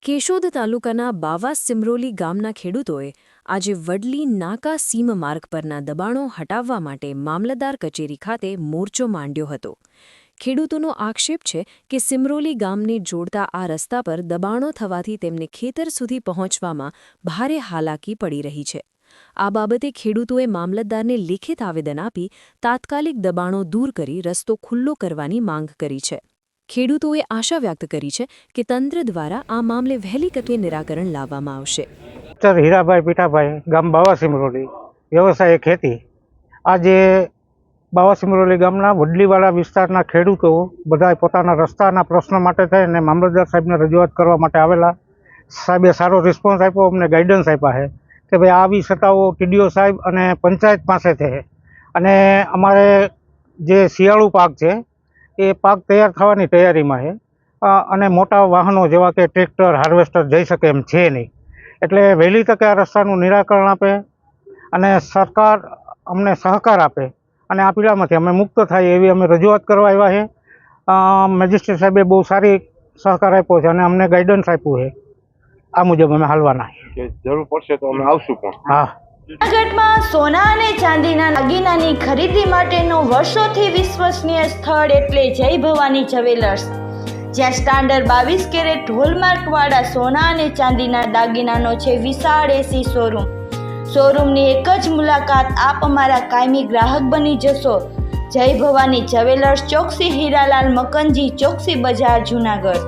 કેશોદ તાલુકાના બાવા સિમરોલી ગામના ખેડૂતોએ આજે વડલી નાકા સીમ માર્ગ પરના દબાણો હટાવવા માટે મામલતદાર કચેરી ખાતે મોરચો માંડ્યો હતો. ખેડૂતોનો આક્ષેપ છે કે સિમરોલી ગામને જોડતા આ રસ્તા પર દબાણો થવાથી તેમને ખેતર સુધી પહોંચવામાં ભારે હાલાકી પડી રહી છે. આ બાબતે ખેડૂતોએ મામલતદારને લેખિત આવેદન આપી તાત્કાલિક દબાણો દૂર કરી રસ્તો ખુલ્લો કરવાની માંગ કરી છે. ખેડૂતોએ આશા વ્યક્ત કરી છે કે તંત્ર દ્વારા આ મામલે વહેલી તકે નિરાકરણ લાવવામાં આવશે. હીરાભાઈ પીઠાભાઈ, ગામ બાવા સિમરોલી, વ્યવસાય ખેતી. આજે બાવા સિમરોલી ગામના વડલીવાળા વિસ્તારના ખેડૂતો બધા પોતાના રસ્તાના પ્રશ્ન માટે થઈને મામલતદાર સાહેબને રજૂઆત કરવા માટે આવેલા. સાહેબે સારો રિસ્પોન્સ આપ્યો, અમને ગાઈડન્સ આપ્યા છે કે ભાઈ આવી સત્તાઓ ટીડીઓ સાહેબ અને પંચાયત પાસે છે અને અમારે જે શિયાળુ પાક છે એ પાક તૈયાર થવાની તૈયારીમાં છે અને મોટા વાહનો જેવા કે ટ્રેક્ટર, હાર્વેસ્ટર જઈ શકે એમ છે નહીં. એટલે વહેલી તકે આ રસ્તાનું નિરાકરણ આપે અને સરકાર અમને સહકાર આપે અને આ પીડામાંથી અમે મુક્ત થાય એવી અમે રજૂઆત કરવા આવ્યા છે. મેજિસ્ટ્રેટ સાહેબે બહુ સારી સહકાર આપ્યો છે અને અમને ગાઈડન્સ આપ્યું છે. આ મુજબ અમે હાલવાના છે. જરૂર પડશે તો અમે આવશું પણ. હા. જૂનાગઢમાં સોના અને ચાંદીના દાગીનાની ખરીદી માટેનું વર્ષોથી વિશ્વસનીય સ્થળ એટલે જય ભવાની જ્વેલર્સ, જ્યાં સ્ટાન્ડર્ડ 22 કેરેટ હોલમાર્કવાળા સોના અને ચાંદીના દાગીનાનો છે વિશાળ એસી શોરૂમ. શોરૂમની એક જ મુલાકાત આપ અમારા કાયમી ગ્રાહક બની જશો. જય ભવાની જ્વેલર્સ, ચોકસી હીરાલાલ મકનજી, ચોકસી બજાર, જૂનાગઢ.